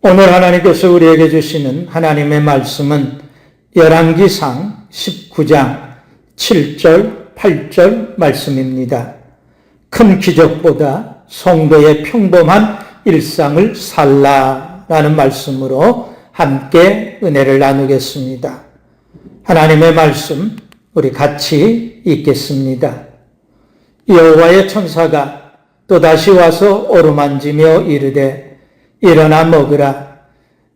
오늘 하나님께서 우리에게 주시는 하나님의 말씀은 열왕기상 19장 7절, 8절 말씀입니다. 큰 기적보다 성도의 평범한 일상을 살라라는 말씀으로 함께 은혜를 나누겠습니다. 하나님의 말씀 우리 같이 읽겠습니다. 여호와의 천사가 또다시 와서 어루만지며 이르되 일어나 먹으라.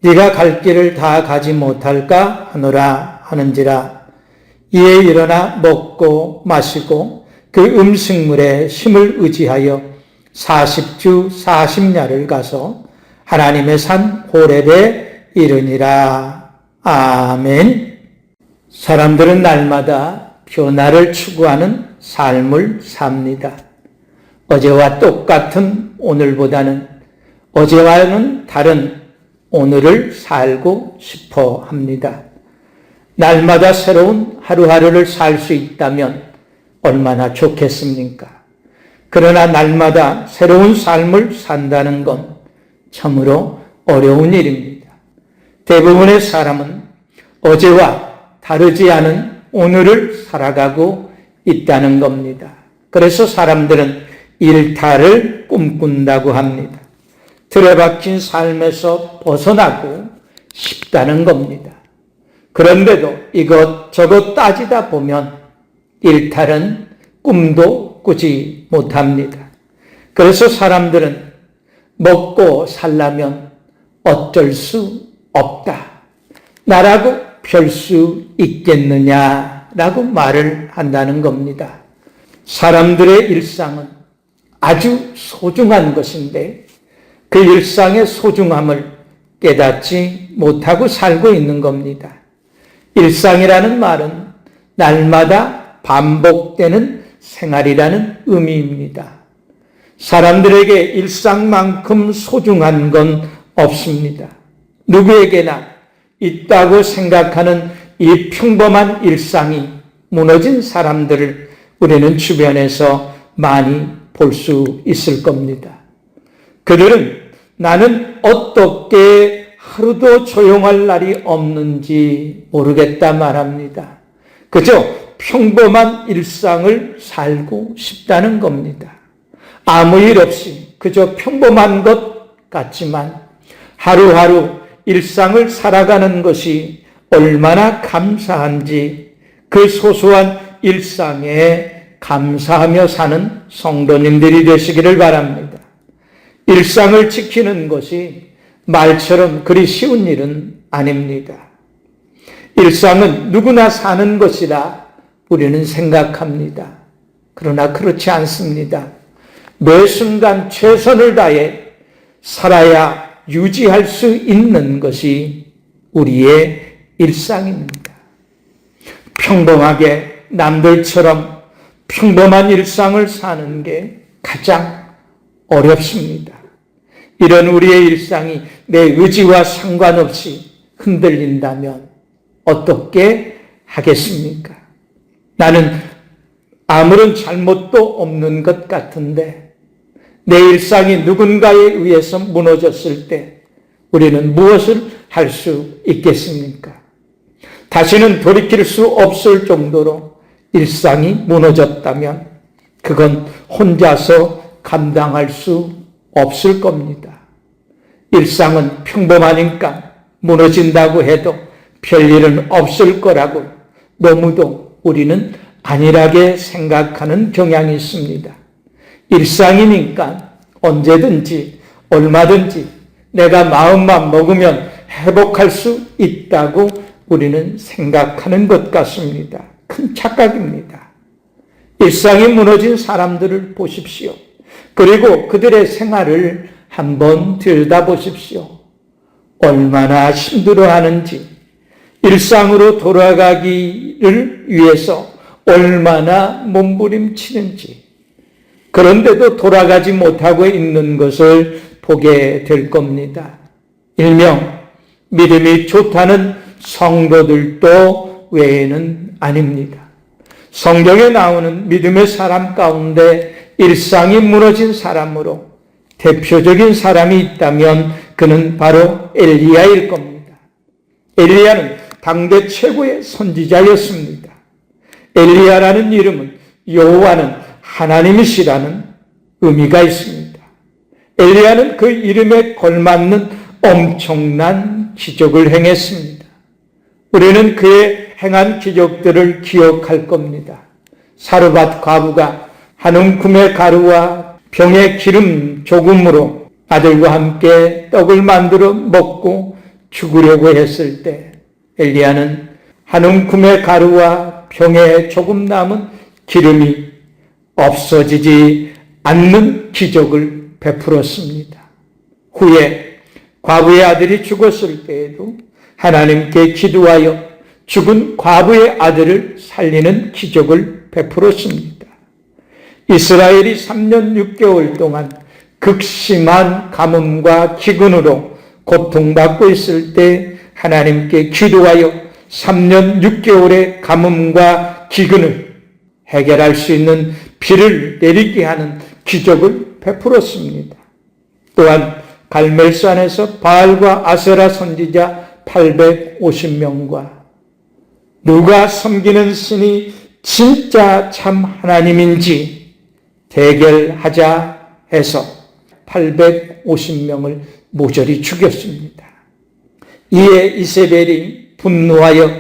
네가 갈 길을 다 가지 못할까 하노라 하는지라. 이에 일어나 먹고 마시고 그 음식물에 힘을 의지하여 40주 40야를 가서 하나님의 산 호렙에 이르니라. 아멘. 사람들은 날마다 변화를 추구하는 삶을 삽니다. 어제와 똑같은 오늘보다는 어제와는 다른 오늘을 살고 싶어 합니다. 날마다 새로운 하루하루를 살 수 있다면 얼마나 좋겠습니까? 그러나 날마다 새로운 삶을 산다는 건 참으로 어려운 일입니다. 대부분의 사람은 어제와 다르지 않은 오늘을 살아가고 있다는 겁니다. 그래서 사람들은 일탈을 꿈꾼다고 합니다. 틀에 박힌 삶에서 벗어나고 싶다는 겁니다. 그런데도 이것저것 따지다 보면 일탈은 꿈도 꾸지 못합니다. 그래서 사람들은 먹고 살려면 어쩔 수 없다. 나라고 별 수 있겠느냐라고 말을 한다는 겁니다. 사람들의 일상은 아주 소중한 것인데 그 일상의 소중함을 깨닫지 못하고 살고 있는 겁니다. 일상이라는 말은 날마다 반복되는 생활이라는 의미입니다. 사람들에게 일상만큼 소중한 건 없습니다. 누구에게나 있다고 생각하는 이 평범한 일상이 무너진 사람들을 우리는 주변에서 많이 볼 수 있을 겁니다. 그들은 나는 어떻게 하루도 조용할 날이 없는지 모르겠다 말합니다. 그저 평범한 일상을 살고 싶다는 겁니다. 아무 일 없이 그저 평범한 것 같지만 하루하루 일상을 살아가는 것이 얼마나 감사한지 그 소소한 일상에 감사하며 사는 성도님들이 되시기를 바랍니다. 일상을 지키는 것이 말처럼 그리 쉬운 일은 아닙니다. 일상은 누구나 사는 것이라 우리는 생각합니다. 그러나 그렇지 않습니다. 매 순간 최선을 다해 살아야 유지할 수 있는 것이 우리의 일상입니다. 평범하게 남들처럼 평범한 일상을 사는 게 가장 어렵습니다. 이런 우리의 일상이 내 의지와 상관없이 흔들린다면 어떻게 하겠습니까? 나는 아무런 잘못도 없는 것 같은데 내 일상이 누군가에 의해서 무너졌을 때 우리는 무엇을 할 수 있겠습니까? 다시는 돌이킬 수 없을 정도로 일상이 무너졌다면 그건 혼자서 감당할 수 없을 겁니다. 일상은 평범하니까 무너진다고 해도 별일은 없을 거라고 너무도 우리는 안일하게 생각하는 경향이 있습니다. 일상이니까 언제든지 얼마든지 내가 마음만 먹으면 회복할 수 있다고 우리는 생각하는 것 같습니다. 큰 착각입니다. 일상이 무너진 사람들을 보십시오. 그리고 그들의 생활을 한번 들여다보십시오. 얼마나 힘들어하는지, 일상으로 돌아가기를 위해서 얼마나 몸부림치는지, 그런데도 돌아가지 못하고 있는 것을 보게 될 겁니다. 일명 믿음이 좋다는 성도들도 외에는 아닙니다. 성경에 나오는 믿음의 사람 가운데 일상이 무너진 사람으로 대표적인 사람이 있다면 그는 바로 엘리야일 겁니다. 엘리야는 당대 최고의 선지자였습니다. 엘리야라는 이름은 여호와는 하나님이시라는 의미가 있습니다. 엘리야는 그 이름에 걸맞는 엄청난 기적을 행했습니다. 우리는 그의 행한 기적들을 기억할 겁니다. 사르밧 과부가 한 움큼의 가루와 병에 기름 조금으로 아들과 함께 떡을 만들어 먹고 죽으려고 했을 때 엘리야는 한 움큼의 가루와 병에 조금 남은 기름이 없어지지 않는 기적을 베풀었습니다. 후에 과부의 아들이 죽었을 때에도 하나님께 기도하여 죽은 과부의 아들을 살리는 기적을 베풀었습니다. 이스라엘이 3년 6개월 동안 극심한 가뭄과 기근으로 고통받고 있을 때 하나님께 기도하여 3년 6개월의 가뭄과 기근을 해결할 수 있는 비를 내리게 하는 기적을 베풀었습니다. 또한 갈멜산에서 바알과 아세라 선지자 850명과 누가 섬기는 신이 진짜 참 하나님인지 대결하자 해서 850명을 모조리 죽였습니다. 이에 이세벨이 분노하여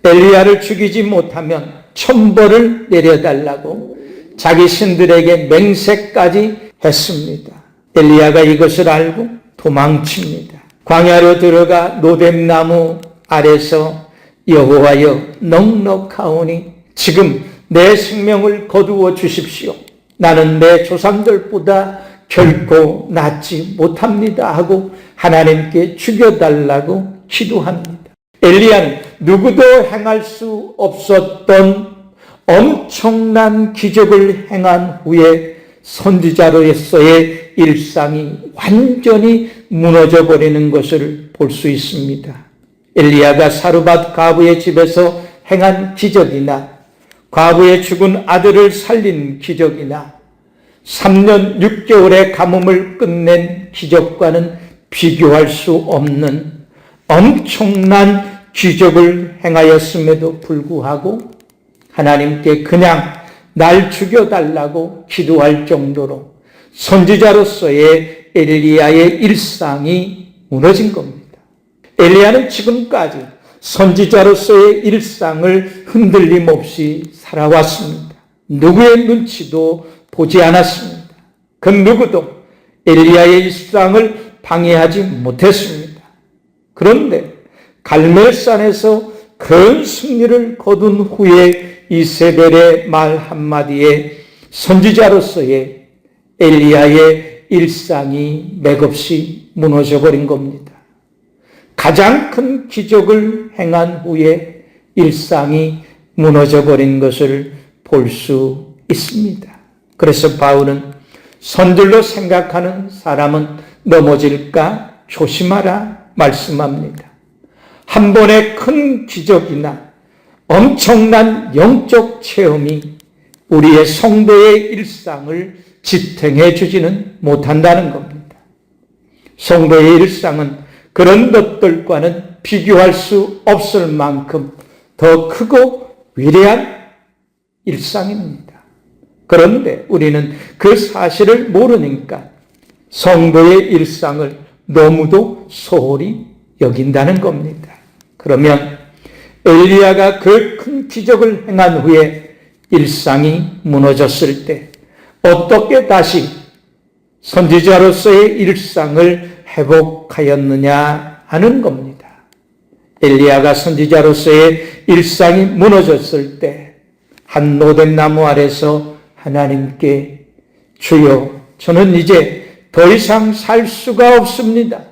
엘리야를 죽이지 못하면 천벌을 내려달라고 자기 신들에게 맹세까지 했습니다. 엘리야가 이것을 알고 도망칩니다. 광야로 들어가 노뎀나무 아래서 여호와여 넉넉하오니 지금 내 생명을 거두어 주십시오. 나는 내 조상들보다 결코 낫지 못합니다 하고 하나님께 죽여달라고 기도합니다. 엘리야는 누구도 행할 수 없었던 엄청난 기적을 행한 후에 선지자로서의 일상이 완전히 무너져 버리는 것을 볼 수 있습니다. 엘리야가 사르밧 과부의 집에서 행한 기적이나 과부의 죽은 아들을 살린 기적이나 3년 6개월의 가뭄을 끝낸 기적과는 비교할 수 없는 엄청난 기적을 행하였음에도 불구하고 하나님께 그냥 날 죽여달라고 기도할 정도로 선지자로서의 엘리야의 일상이 무너진 겁니다. 엘리야는 지금까지 선지자로서의 일상을 흔들림 없이 살아왔습니다. 누구의 눈치도 보지 않았습니다. 그 누구도 엘리야의 일상을 방해하지 못했습니다. 그런데 갈멜산에서 큰 승리를 거둔 후에 이세벨의 말 한마디에 선지자로서의 엘리야의 일상이 맥없이 무너져버린 겁니다. 가장 큰 기적을 행한 후에 일상이 무너져버린 것을 볼 수 있습니다. 그래서 바울은 선들로 생각하는 사람은 넘어질까 조심하라 말씀합니다. 한 번의 큰 기적이나 엄청난 영적 체험이 우리의 성도의 일상을 지탱해 주지는 못한다는 겁니다. 성도의 일상은 그런 것들과는 비교할 수 없을 만큼 더 크고 위대한 일상입니다. 그런데 우리는 그 사실을 모르니까 성도의 일상을 너무도 소홀히 여긴다는 겁니다. 그러면 엘리야가 그 큰 기적을 행한 후에 일상이 무너졌을 때 어떻게 다시 선지자로서의 일상을 회복하였느냐 하는 겁니다. 엘리야가 선지자로서의 일상이 무너졌을 때 한 노뎀나무 아래서 하나님께 주여 저는 이제 더 이상 살 수가 없습니다.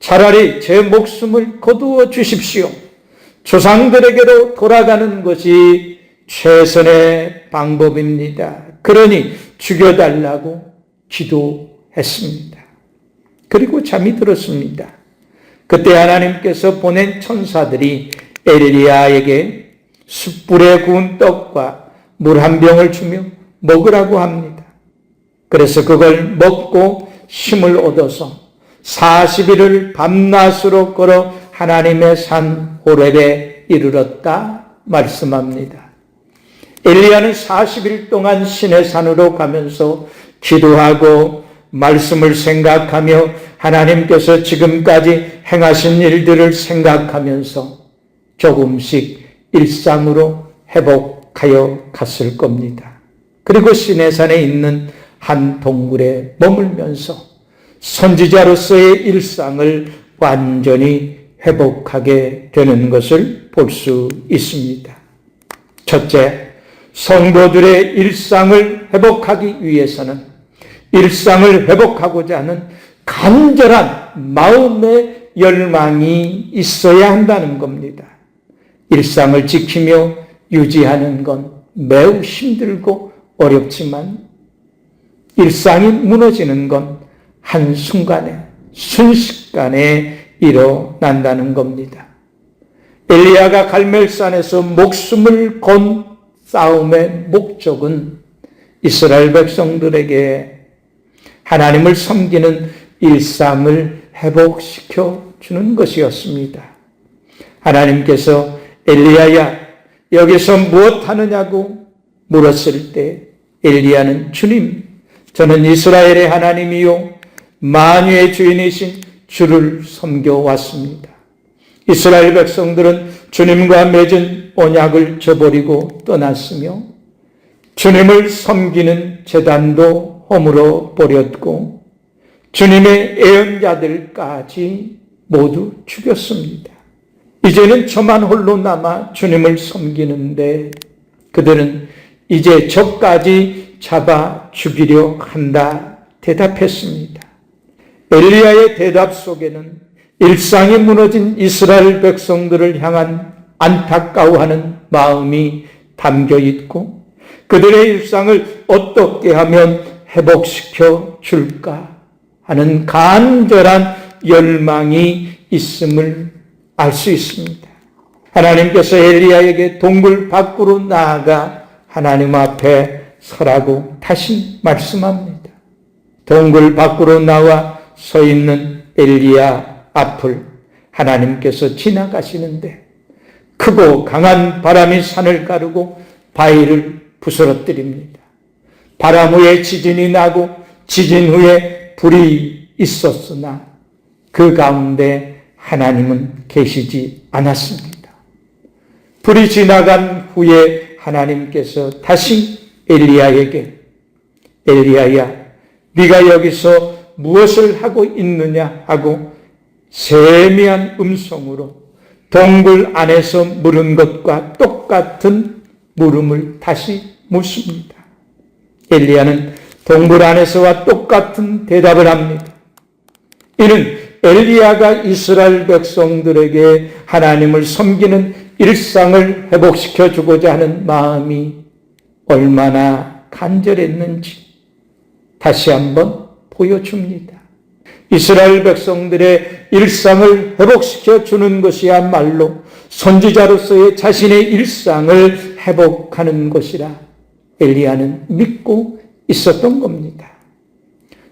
차라리 제 목숨을 거두어 주십시오. 조상들에게로 돌아가는 것이 최선의 방법입니다. 그러니 죽여달라고 기도했습니다. 그리고 잠이 들었습니다. 그때 하나님께서 보낸 천사들이 엘리야에게 숯불에 구운 떡과 물 한 병을 주며 먹으라고 합니다. 그래서 그걸 먹고 힘을 얻어서 40일을 밤낮으로 걸어 하나님의 산 호렙에 이르렀다 말씀합니다. 엘리야는 40일 동안 신의 산으로 가면서 기도하고 말씀을 생각하며 하나님께서 지금까지 행하신 일들을 생각하면서 조금씩 일상으로 회복하여 갔을 겁니다. 그리고 시내산에 있는 한 동굴에 머물면서 선지자로서의 일상을 완전히 회복하게 되는 것을 볼 수 있습니다. 첫째, 성도들의 일상을 회복하기 위해서는 일상을 회복하고자 하는 간절한 마음의 열망이 있어야 한다는 겁니다. 일상을 지키며 유지하는 건 매우 힘들고 어렵지만 일상이 무너지는 건 한순간에, 순식간에 일어난다는 겁니다. 엘리야가 갈멜산에서 목숨을 건 싸움의 목적은 이스라엘 백성들에게 하나님을 섬기는 일상을 회복시켜 주는 것이었습니다. 하나님께서 엘리야야 여기서 무엇 하느냐고 물었을 때 엘리야는 주님, 저는 이스라엘의 하나님이요 만유의 주인이신 주를 섬겨왔습니다. 이스라엘 백성들은 주님과 맺은 언약을 저버리고 떠났으며 주님을 섬기는 제단도 허물어 버렸고 주님의 애언자들까지 모두 죽였습니다. 이제는 저만 홀로 남아 주님을 섬기는데 그들은 이제 저까지 잡아 죽이려 한다 대답했습니다. 엘리야의 대답 속에는 일상이 무너진 이스라엘 백성들을 향한 안타까워하는 마음이 담겨 있고 그들의 일상을 어떻게 하면 회복시켜 줄까 하는 간절한 열망이 있음을 알 수 있습니다. 하나님께서 엘리야에게 동굴 밖으로 나아가 하나님 앞에 서라고 다시 말씀합니다. 동굴 밖으로 나와 서 있는 엘리야 앞을 하나님께서 지나가시는데 크고 강한 바람이 산을 가르고 바위를 부스러뜨립니다. 바람 후에 지진이 나고 지진 후에 불이 있었으나 그 가운데 하나님은 계시지 않았습니다. 불이 지나간 후에 하나님께서 다시 엘리야에게 엘리야야 네가 여기서 무엇을 하고 있느냐 하고 세미한 음성으로 동굴 안에서 물은 것과 똑같은 물음을 다시 묻습니다. 엘리야는 동굴 안에서와 똑같은 대답을 합니다. 이는 엘리야가 이스라엘 백성들에게 하나님을 섬기는 일상을 회복시켜 주고자 하는 마음이 얼마나 간절했는지 다시 한번 보여줍니다. 이스라엘 백성들의 일상을 회복시켜 주는 것이야말로 선지자로서의 자신의 일상을 회복하는 것이라 엘리야는 믿고 있었던 겁니다.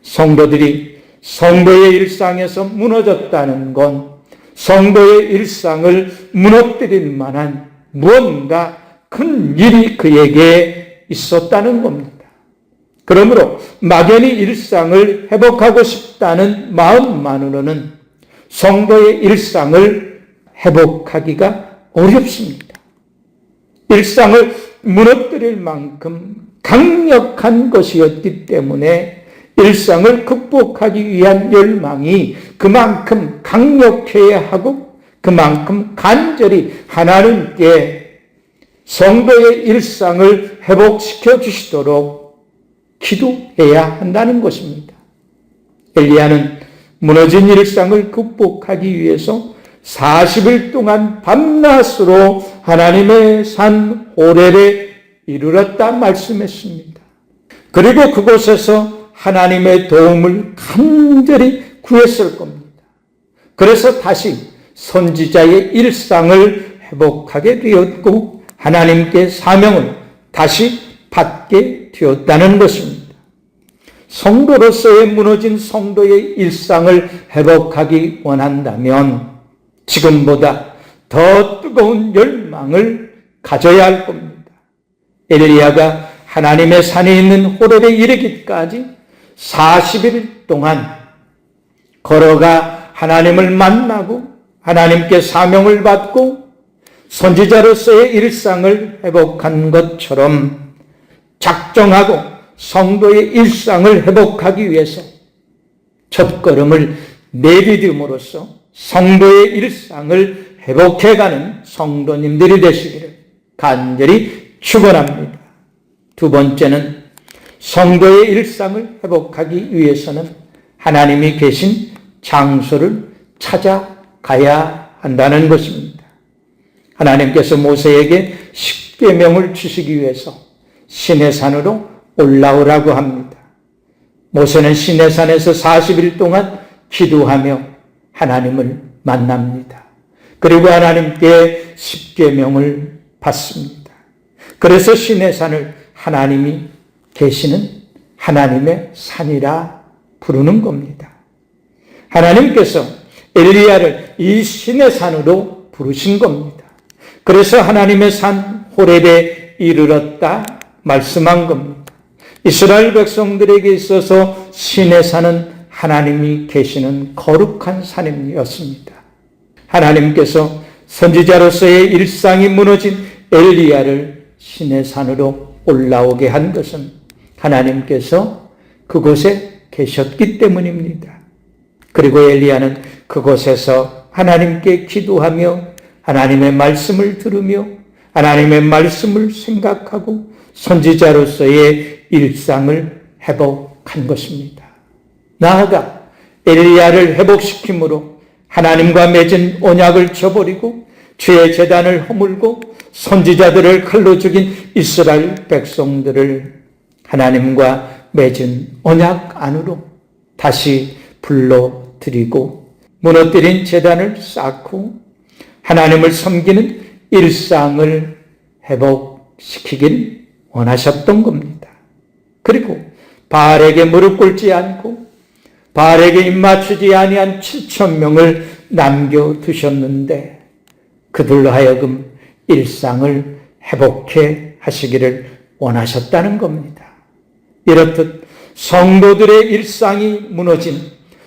성도들이 성도의 일상에서 무너졌다는 건 성도의 일상을 무너뜨릴 만한 무언가 큰 일이 그에게 있었다는 겁니다. 그러므로 막연히 일상을 회복하고 싶다는 마음만으로는 성도의 일상을 회복하기가 어렵습니다. 일상을 무너뜨릴 만큼 강력한 것이었기 때문에 일상을 극복하기 위한 열망이 그만큼 강력해야 하고 그만큼 간절히 하나님께 성도의 일상을 회복시켜 주시도록 기도해야 한다는 것입니다. 엘리야는 무너진 일상을 극복하기 위해서 40일 동안 밤낮으로 하나님의 산 호렙에 이르렀다 말씀했습니다. 그리고 그곳에서 하나님의 도움을 간절히 구했을 겁니다. 그래서 다시 선지자의 일상을 회복하게 되었고 하나님께 사명을 다시 받게 되었다는 것입니다. 성도로서의 무너진 성도의 일상을 회복하기 원한다면 지금보다 더 뜨거운 열망을 가져야 할 겁니다. 엘리야가 하나님의 산에 있는 호렙에 이르기까지 40일 동안 걸어가 하나님을 만나고 하나님께 사명을 받고 선지자로서의 일상을 회복한 것처럼 작정하고 성도의 일상을 회복하기 위해서 첫걸음을 내디딤으로써 성도의 일상을 회복해가는 성도님들이 되시기를 간절히 축원합니다. 두 번째는 성도의 일상을 회복하기 위해서는 하나님이 계신 장소를 찾아가야 한다는 것입니다. 하나님께서 모세에게 십계명을 주시기 위해서 시내산으로 올라오라고 합니다. 모세는 시내산에서 40일 동안 기도하며 하나님을 만납니다. 그리고 하나님께 십계명을 받습니다. 그래서 시내산을 하나님이 계시는 하나님의 산이라 부르는 겁니다. 하나님께서 엘리야를 이 시내산으로 부르신 겁니다. 그래서 하나님의 산 호렙에 이르렀다 말씀한 겁니다. 이스라엘 백성들에게 있어서 시내산은 하나님이 계시는 거룩한 산이었습니다. 하나님께서 선지자로서의 일상이 무너진 엘리야를 시내산으로 올라오게 한 것은 하나님께서 그곳에 계셨기 때문입니다. 그리고 엘리야는 그곳에서 하나님께 기도하며 하나님의 말씀을 들으며 하나님의 말씀을 생각하고 선지자로서의 일상을 회복한 것입니다. 나아가 엘리야를 회복시킴으로 하나님과 맺은 언약을 저버리고 죄의 제단을 허물고 선지자들을 칼로 죽인 이스라엘 백성들을 하나님과 맺은 언약 안으로 다시 불러들이고 무너뜨린 제단을 쌓고 하나님을 섬기는 일상을 회복시키길 원하셨던 겁니다. 그리고 바알에게 무릎 꿇지 않고 바알에게 입맞추지 아니한 7,000명을 남겨두셨는데 그들로 하여금 일상을 회복해 하시기를 원하셨다는 겁니다. 이렇듯 성도들의 일상이 무너진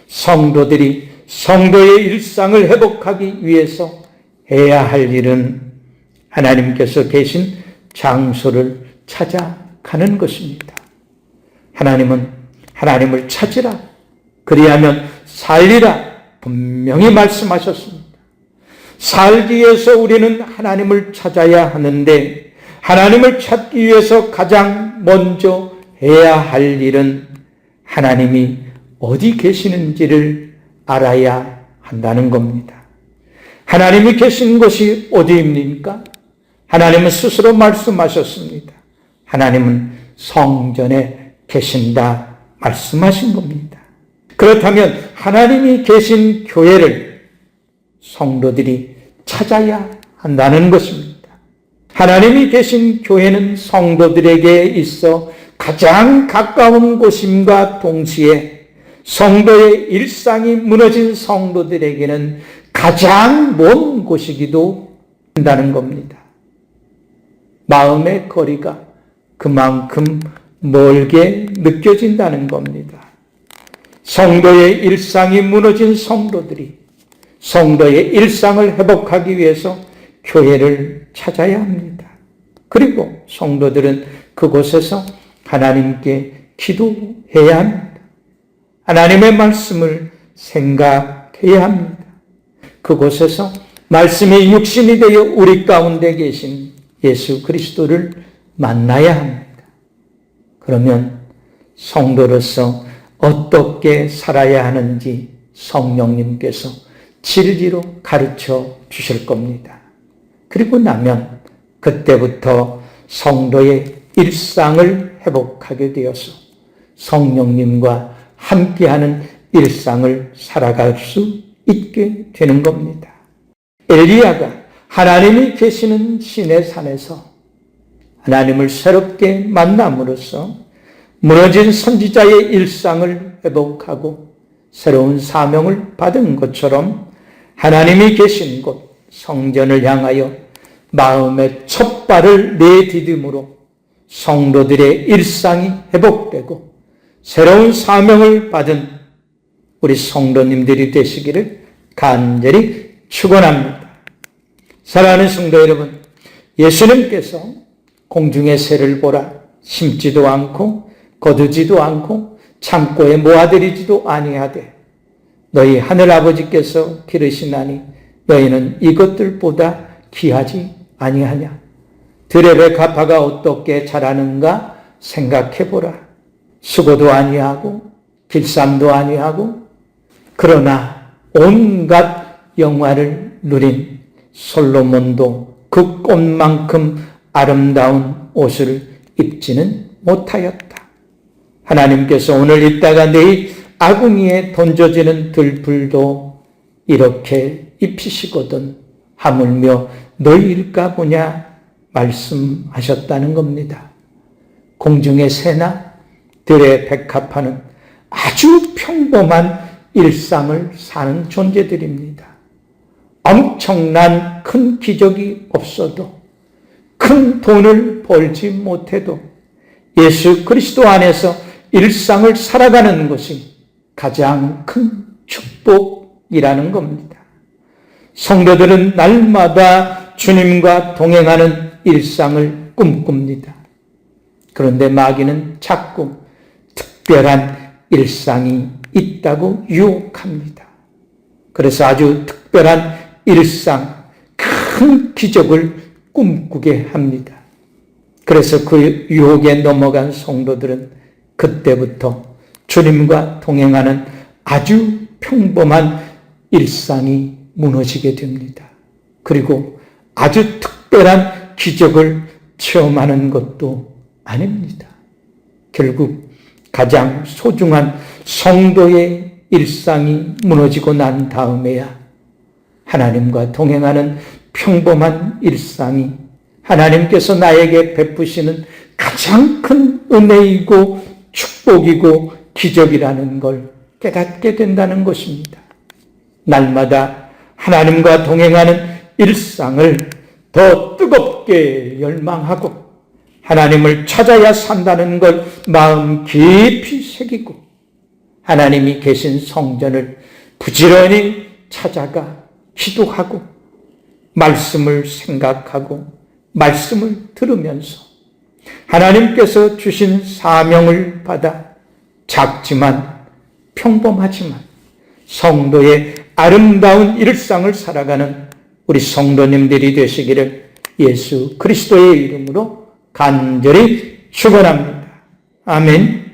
성도들이 성도의 일상을 회복하기 위해서 해야 할 일은 하나님께서 계신 장소를 찾아가는 것입니다. 하나님은 하나님을 찾으라, 그리하면 살리라 분명히 말씀하셨습니다. 살기 위해서 우리는 하나님을 찾아야 하는데 하나님을 찾기 위해서 가장 먼저 해야 할 일은 하나님이 어디 계시는지를 알아야 한다는 겁니다. 하나님이 계신 곳이 어디입니까? 하나님은 스스로 말씀하셨습니다. 하나님은 성전에 계신다 말씀하신 겁니다. 그렇다면 하나님이 계신 교회를 성도들이 찾아야 한다는 것입니다. 하나님이 계신 교회는 성도들에게 있어 가장 가까운 곳임과 동시에 성도의 일상이 무너진 성도들에게는 가장 먼 곳이기도 한다는 겁니다. 마음의 거리가 그만큼 멀게 느껴진다는 겁니다. 성도의 일상이 무너진 성도들이 성도의 일상을 회복하기 위해서 교회를 찾아야 합니다. 그리고 성도들은 그곳에서 하나님께 기도해야 합니다. 하나님의 말씀을 생각해야 합니다. 그곳에서 말씀이 육신이 되어 우리 가운데 계신 예수 그리스도를 만나야 합니다. 그러면 성도로서 어떻게 살아야 하는지 성령님께서 진리로 가르쳐 주실 겁니다. 그리고 나면 그때부터 성도의 일상을 회복하게 되어서 성령님과 함께하는 일상을 살아갈 수 있게 되는 겁니다. 엘리야가 하나님이 계시는 시내산에서 하나님을 새롭게 만남으로써 무너진 선지자의 일상을 회복하고 새로운 사명을 받은 것처럼 하나님이 계신 곳 성전을 향하여 마음의 첫 발을 내디딤으로 성도들의 일상이 회복되고 새로운 사명을 받은 우리 성도님들이 되시기를 간절히 축원합니다. 사랑하는 성도 여러분, 예수님께서 공중의 새를 보라, 심지도 않고 거두지도 않고 창고에 모아들이지도 아니하되 너희 하늘아버지께서 기르시나니 너희는 이것들보다 귀하지 아니하냐. 들의 가파가 어떻게 자라는가 생각해보라. 수고도 아니하고 길쌈도 아니하고 그러나 온갖 영화를 누린 솔로몬도 그 꽃만큼 아름다운 옷을 입지는 못하였다. 하나님께서 오늘 입다가 내일 아궁이에 던져지는 들불도 이렇게 입히시거든 하물며 너희일까 보냐 말씀하셨다는 겁니다. 공중의 새나 들의 백합화는 아주 평범한 일상을 사는 존재들입니다. 엄청난 큰 기적이 없어도 큰 돈을 벌지 못해도 예수 그리스도 안에서 일상을 살아가는 것이 가장 큰 축복이라는 겁니다. 성도들은 날마다 주님과 동행하는 일상을 꿈꿉니다. 그런데 마귀는 자꾸 특별한 일상이 있다고 유혹합니다. 그래서 아주 특별한 일상, 큰 기적을 꿈꾸게 합니다. 그래서 그 유혹에 넘어간 성도들은 그때부터 주님과 동행하는 아주 평범한 일상이 무너지게 됩니다. 그리고 아주 특별한 기적을 체험하는 것도 아닙니다. 결국 가장 소중한 성도의 일상이 무너지고 난 다음에야 하나님과 동행하는 평범한 일상이 하나님께서 나에게 베푸시는 가장 큰 은혜이고 축복이고 기적이라는 걸 깨닫게 된다는 것입니다. 날마다 하나님과 동행하는 일상을 더 뜨겁게 열망하고 하나님을 찾아야 산다는 걸 마음 깊이 새기고 하나님이 계신 성전을 부지런히 찾아가 기도하고 말씀을 생각하고 말씀을 들으면서 하나님께서 주신 사명을 받아 작지만 평범하지만 성도의 아름다운 일상을 살아가는 우리 성도님들이 되시기를 예수 그리스도의 이름으로 간절히 축원합니다. 아멘.